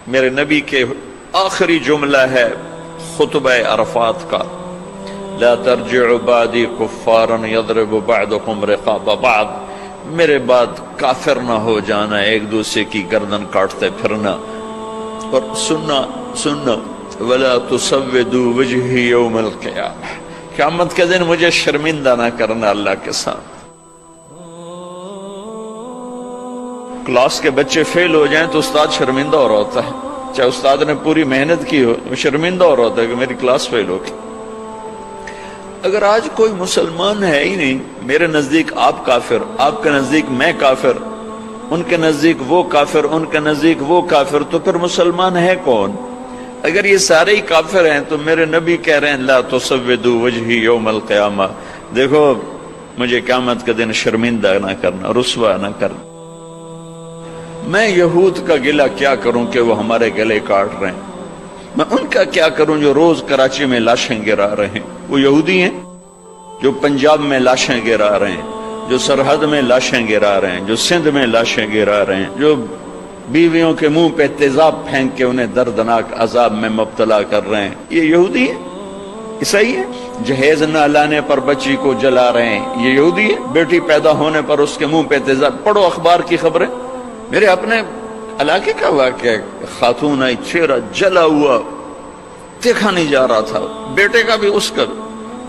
میرے نبی کے آخری جملہ ہے خطبہ عرفات کا، لا ترجعوا بعدی کفارا یضرب بعضکم رقاب بعض، میرے بعد کافر نہ ہو جانا، ایک دوسرے کی گردن کاٹتے پھرنا، اور سننا ولا تسودوا وجہی یوم القیامہ، قیامت کے دن مجھے شرمندہ نہ کرنا اللہ کے ساتھ۔ کلاس کے بچے فیل ہو جائیں تو استاد شرمندہ ہو رہا ہوتا ہے، چاہے استاد نے پوری محنت کی ہو، شرمندہ ہو رہا ہوتا ہے کہ میری کلاس فیل ہوگی۔ اگر آج کوئی مسلمان ہے ہی نہیں، میرے نزدیک آپ کافر، آپ کے نزدیک میں کافر، ان کے نزدیک وہ کافر، ان کے نزدیک وہ کافر، تو پھر مسلمان ہے کون؟ اگر یہ سارے ہی کافر ہیں تو میرے نبی کہہ رہے ہیں لا تسودوا وجہی یوم القیامہ، دیکھو مجھے قیامت کے دن شرمندہ نہ کرنا، رسوا نہ کرنا۔ میں یہود کا گلہ کیا کروں کہ وہ ہمارے گلے کاٹ رہے ہیں، میں ان کا کیا کروں جو روز کراچی میں لاشیں گرا رہے ہیں؟ وہ یہودی ہیں جو پنجاب میں لاشیں گرا رہے ہیں، جو سرحد میں لاشیں گرا رہے ہیں، جو سندھ میں لاشیں گرا رہے ہیں، جو بیویوں کے منہ پہ تیزاب پھینک کے انہیں دردناک عذاب میں مبتلا کر رہے ہیں، یہ یہودی ہیں؟ عیسائی ہیں؟ جہیز نہ لانے پر بچی کو جلا رہے ہیں، یہ یہودی ہے؟ بیٹی پیدا ہونے پر اس کے منہ پہ تیزاب، پڑھو اخبار کی خبریں۔ میرے اپنے علاقے کا واقعہ ہے، خاتون آئی، چہرہ جلا ہوا، دیکھا نہیں جا رہا تھا، بیٹے کا بھی اس کا بھی،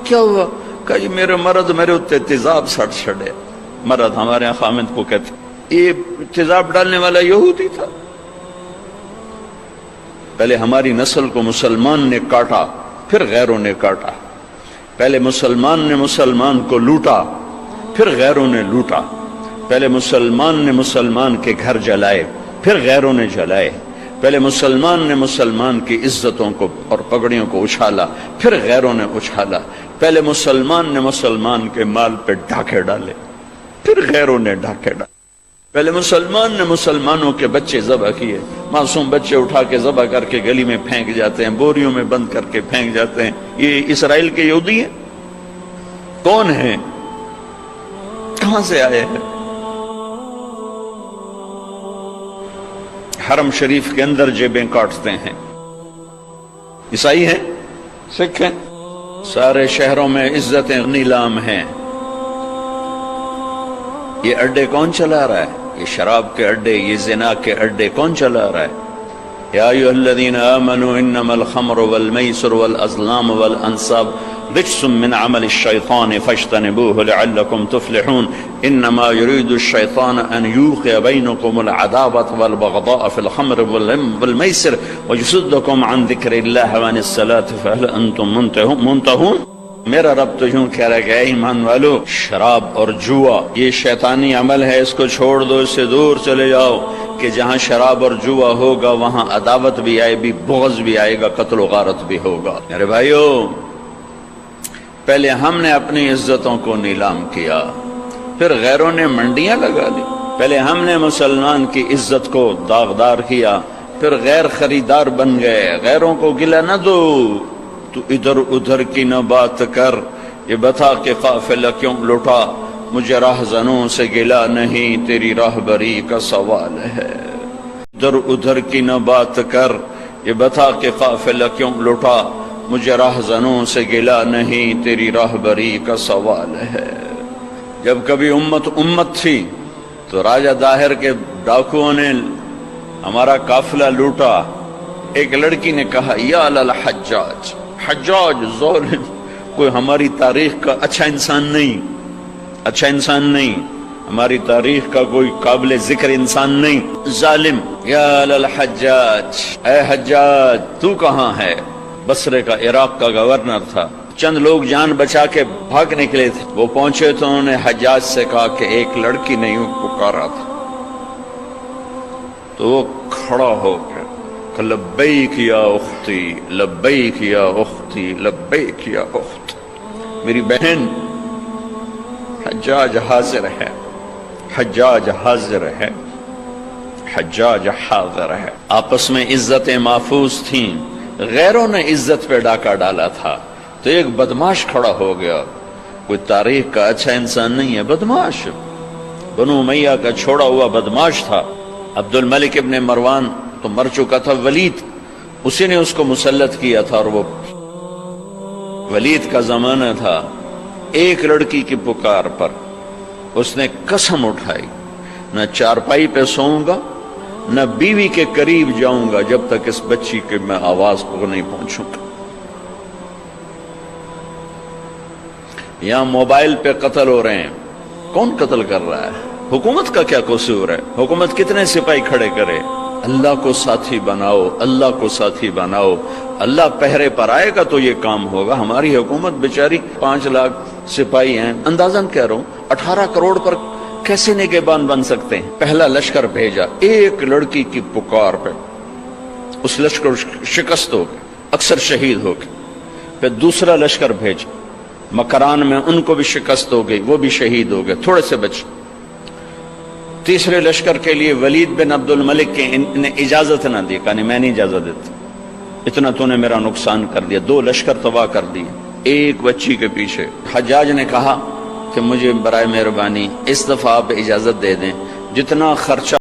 کیا ہوا؟ کہا جی میرے مرد میرے اتنے تیزاب سٹ چھڑے، مرد ہمارے یہاں خامد کو کہتے، یہ تیزاب ڈالنے والا یہودی تھا۔ پہلے ہماری نسل کو مسلمان نے کاٹا، پھر غیروں نے کاٹا، پہلے مسلمان نے مسلمان کو لوٹا، پھر غیروں نے لوٹا، پہلے مسلمان نے مسلمان کے گھر جلائے، پھر غیروں نے جلائے، پہلے مسلمان نے مسلمان کی عزتوں کو اور پگڑیوں کو اچھالا، پھر غیروں نے اچھالا، پہلے مسلمان نے مسلمان کے مال پہ ڈاکے ڈالے، پھر غیروں نے ڈاکے ڈالے، پہلے مسلمان نے مسلمانوں کے بچے ذبح کیے، معصوم بچے اٹھا کے ذبح کر کے گلی میں پھینک جاتے ہیں، بوریوں میں بند کر کے پھینک جاتے ہیں۔ یہ اسرائیل کے یہودی ہیں؟ کون ہیں؟ کہاں سے آئے ہیں؟ حرم شریف کے اندر جیبیں کاٹتے ہیں، عیسائی ہیں، سکھ ہیں، سارے شہروں میں عزتیں نیلام ہیں۔ یہ اڈے کون چلا رہا ہے؟ یہ شراب کے اڈے، یہ زنا کے اڈے کون چلا رہا ہے؟ یا ایھا الذین آمنوا انما الخمر والمیسر والازلام والانصاب رجس من عمل الشیطان فاجتنبوه لعلکم تفلحون انما یرید الشیطان ان یوقع بینکم العداوة والبغضاء فی الخمر والمیسر ویصدکم عن ذکر اللہ وعن الصلاة فہل انتم منتہون۔ میرا رب تو یوں کہہ رہا ہے کہ اے ایمان والو، شراب اور جوا یہ شیطانی عمل ہے، اس کو چھوڑ دو، اس سے دور چلے جاؤ، کہ جہاں شراب اور جوا ہوگا وہاں عداوت بھی آئے گی، بغض بھی آئے گا، قتل و غارت بھی ہوگا۔ میرے بھائیو، پہلے ہم نے اپنی عزتوں کو نیلام کیا، پھر غیروں نے منڈیاں لگا دی، پہلے ہم نے مسلمان کی عزت کو داغدار کیا، پھر غیر خریدار بن گئے۔ غیروں کو گلہ نہ دو، تو ادھر ادھر کی نہ بات کر، یہ بتا کہ قافلہ کیوں لٹا، مجھے راہزنوں سے گلہ نہیں، تیری راہبری کا سوال ہے۔ ادھر ادھر کی نہ بات کر، یہ بتا کہ قافلہ کیوں لٹا، مجھے راہزنوں سے گلہ نہیں، تیری راہبری کا سوال ہے۔ جب کبھی امت تھی تو راجہ داہر کے ڈاکوؤں نے ہمارا قافلہ لوٹا، ایک لڑکی نے کہا یا للحجاج، حجاج ظالم، کوئی ہماری تاریخ کا اچھا انسان نہیں، ہماری تاریخ کا کوئی قابل ذکر انسان نہیں، ظالم۔ یا للحجاج، اے حجاج تو کہاں ہے؟ بصرے کا، عراق کا گورنر تھا، چند لوگ جان بچا کے بھاگ نکلے تھے، وہ پہنچے تو انہوں نے حجاج سے کہا کہ ایک لڑکی نے یوں پکارا تھا، تو وہ کھڑا ہو گیا، لبیک یا اختی، لبیک یا اختی، لبیک یا اخت، میری بہن۔ حجاج حاضر ہے، حجاج حاضر ہے، حجاج حاضر ہے۔ آپس میں عزتیں محفوظ تھیں، غیروں نے عزت پہ ڈاکہ ڈالا تھا، تو ایک بدماش کھڑا ہو گیا، کوئی تاریخ کا اچھا انسان نہیں ہے، بدماش، بنو امیہ کا چھوڑا ہوا بدماش تھا۔ عبد الملک ابن مروان تو مر چکا تھا ولید، اسی نے اس کو مسلط کیا تھا، اور وہ ولید کا زمانہ تھا۔ ایک لڑکی کی پکار پر اس نے قسم اٹھائی، نہ چارپائی پہ سوؤں گا، نہ بیوی کے قریب جاؤں گا جب تک اس بچی کے میں آواز کو نہیں پہنچوں گا۔ یہاں موبائل پہ قتل ہو رہے ہیں، کون قتل کر رہا ہے؟ حکومت کا کیا قصور ہے؟ حکومت کتنے سپاہی کھڑے کرے؟ اللہ کو ساتھی بناؤ، اللہ کو ساتھی بناؤ، اللہ پہرے پر آئے گا تو یہ کام ہوگا۔ ہماری حکومت بیچاری 5 لاکھ سپاہی ہیں، اندازاً کہہ رہا ہوں 18 کروڑ پر کیسے نگہبان بن سکتے ہیں؟ پہلا لشکر بھیجا ایک لڑکی کی پکار پہ، اس لشکر شکست ہو گئے، اکثر شہید ہو گئے۔ پھر دوسرا لشکر بھیجا، مکران میں ان کو بھی شکست ہو گئی، وہ بھی شہید ہو گئے، تھوڑے سے بچے۔ تیسرے لشکر کے لیے ولید بن عبد الملک کے نے اجازت نہ دی، کہا نہیں میں نہیں اجازت دیتا، اتنا تو نے میرا نقصان کر دیا، 2 لشکر تباہ کر دیے ایک بچی کے پیچھے۔ حجاج نے کہا کہ مجھے برائے مہربانی اس دفعہ آپ اجازت دے دیں، جتنا خرچہ